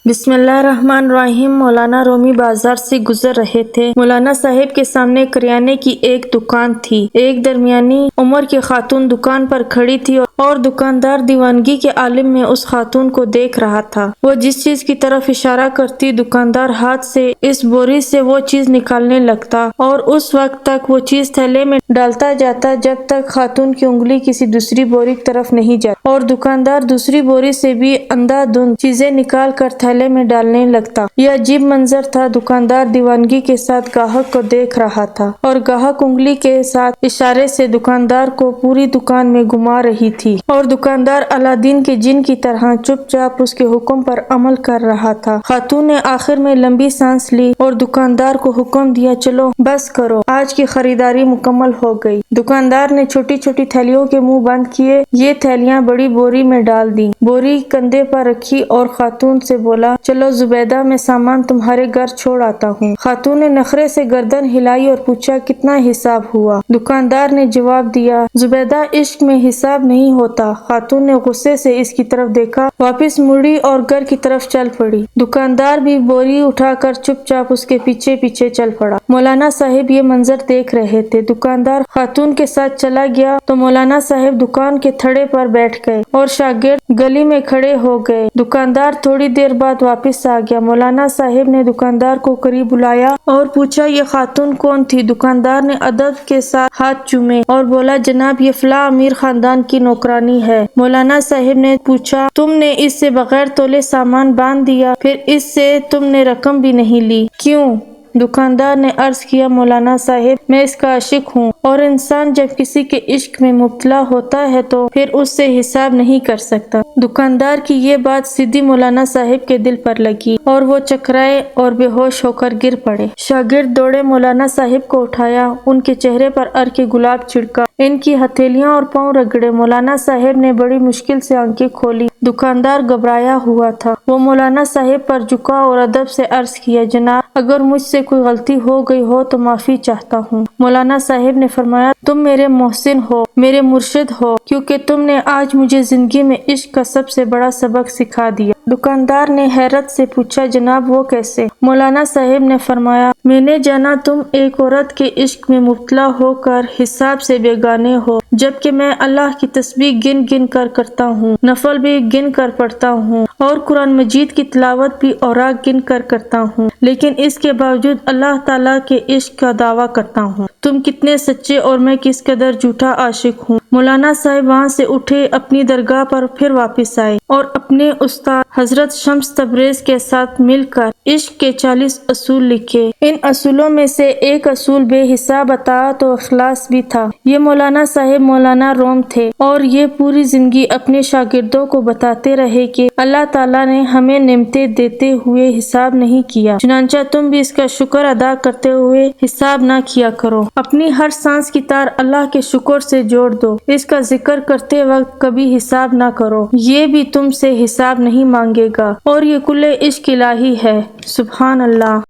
بسم اللہ الرحمن الرحیم۔ مولانا رومی بازار سے گزر رہے تھے۔ مولانا صاحب کے سامنے کریانے کی ایک دکان تھی۔ ایک درمیانی عمر کی خاتون دکان پر کھڑی تھی اور دکاندار دیوانگی کے عالم میں اس خاتون کو دیکھ رہا تھا۔ وہ جس چیز کی طرف اشارہ کرتی دکاندار ہاتھ سے اس بوری سے وہ چیز نکالنے لگتا اور اس وقت تک وہ چیز تھیلے میں ڈالتا جاتا جب تک خاتون کی انگلی کسی دوسری بوری کی طرف نہیں جاتی، اور دکاندار دوسری بوری سے بھی اندھا دھند چیزیں نکال کر تھیلے میں ڈالنے لگتا۔ یہ عجیب منظر تھا۔ دکاندار دیوانگی کے ساتھ گاہک کو دیکھ رہا تھا اور گاہک انگلی کے ساتھ اشارے سے دکاندار کو پوری دکان میں گھما رہی تھی، اور دکاندار الادین کے جن کی طرح چپ چاپ اس کے حکم پر عمل کر رہا تھا۔ خاتون نے آخر میں لمبی سانس لی اور دکاندار کو حکم دیا، چلو بس کرو، آج کی خریداری مکمل ہو گئی۔ دکاندار نے چھوٹی چھوٹی تھیلیوں کے منہ بند کیے، یہ تھیلیاں بڑی بوری میں ڈال دیں، بوری کندھے پر رکھی اور خاتون سے بولا، چلو زبیدہ، میں سامان تمہارے گھر چھوڑ آتا ہوں۔ خاتون نے نخرے سے گردن ہلائی اور پوچھا، کتنا حساب ہوا؟ دکاندار نے جواب دیا، زبیدہ، عشق میں حساب نہیں ہوتا۔ خاتون نے غصے سے اس کی طرف دیکھا، واپس مڑی اور گھر کی طرف چل پڑی۔ دکاندار بھی بوری اٹھا کر چپ چاپ اس کے پیچھے پیچھے چل پڑا۔ مولانا صاحب یہ منظر دیکھ رہے تھے۔ دکاندار خاتون کے ساتھ چلا گیا تو مولانا صاحب دکان کے تھڑے پر بیٹھ گئے اور شاگرد گلی میں کھڑے ہو گئے۔ دکاندار تھوڑی دیر بعد واپس آ گیا۔ مولانا صاحب نے دکاندار کو قریب بلایا اور پوچھا، یہ خاتون کون تھی؟ دکاندار نے ادب کے ساتھ ہاتھ چومے اور بولا، جناب، یہ فلاں امیر خاندان کی نوکرانی ہے۔ مولانا صاحب نے پوچھا، تم نے اس سے بغیر تولے سامان باندھ دیا، پھر اس سے تم نے رقم بھی نہیں لی، کیوں؟ دکاندار نے عرض کیا، مولانا صاحب، میں اس کا عاشق ہوں، اور انسان جب کسی کے عشق میں مبتلا ہوتا ہے تو پھر اس سے حساب نہیں کر سکتا۔ دکاندار کی یہ بات سیدھی مولانا صاحب کے دل پر لگی اور وہ چکرائے اور بے ہوش ہو کر گر پڑے۔ شاگرد دوڑے، مولانا صاحب کو اٹھایا، ان کے چہرے پر عرق گلاب چھڑکا، ان کی ہتھیلیاں اور پاؤں رگڑے۔ مولانا صاحب نے بڑی مشکل سے آنکھیں کھولی۔ دکاندار گھبرایا ہوا تھا۔ وہ مولانا صاحب پر جھکا اور ادب سے عرض کیا، جناب، اگر مجھ سے کوئی غلطی ہو گئی ہو تو معافی چاہتا ہوں۔ مولانا صاحب نے فرمایا، تم میرے محسن ہو، میرے مرشد ہو، کیونکہ تم نے آج مجھے زندگی میں عشق کا سب سے بڑا سبق سکھا دیا۔ دکاندار نے حیرت سے پوچھا، جناب، وہ کیسے؟ مولانا صاحب نے فرمایا، میں نے جانا تم ایک عورت کے عشق میں مبتلا ہو کر حساب سے بیگانے ہو، جبکہ میں اللہ کی تسبیح گن گن کر کرتا ہوں، نفل بھی گن کر پڑھتا ہوں، اور قرآن مجید کی تلاوت بھی اوراق گن کر کرتا ہوں، لیکن اس کے باوجود اللہ تعالیٰ کے عشق کا دعویٰ کرتا ہوں۔ تم کتنے سچے اور میں کس قدر جھوٹا عاشق ہوں۔ مولانا صاحب وہاں سے اٹھے، اپنی درگاہ پر پھر واپس آئے اور اپنے استاد حضرت شمس تبریز کے ساتھ مل کر عشق کے 40 اصول لکھے۔ ان اصولوں میں سے ایک اصول بے حساب اطاعت و اخلاص بھی تھا۔ یہ مولانا صاحب مولانا روم تھے اور یہ پوری زندگی اپنے شاگردوں کو بتاتے رہے کہ اللہ تعالیٰ نے ہمیں نعمتیں دیتے ہوئے حساب نہیں کیا، چنانچہ تم بھی اس کا شکر ادا کرتے ہوئے حساب نہ کیا کرو۔ اپنی ہر سانس کی تار اللہ کے شکر سے جوڑ دو، اس کا ذکر کرتے وقت کبھی حساب نہ کرو، یہ بھی تم سے حساب نہیں مانگے گا، اور یہ کل عشق الہی ہے۔ سبحان اللہ۔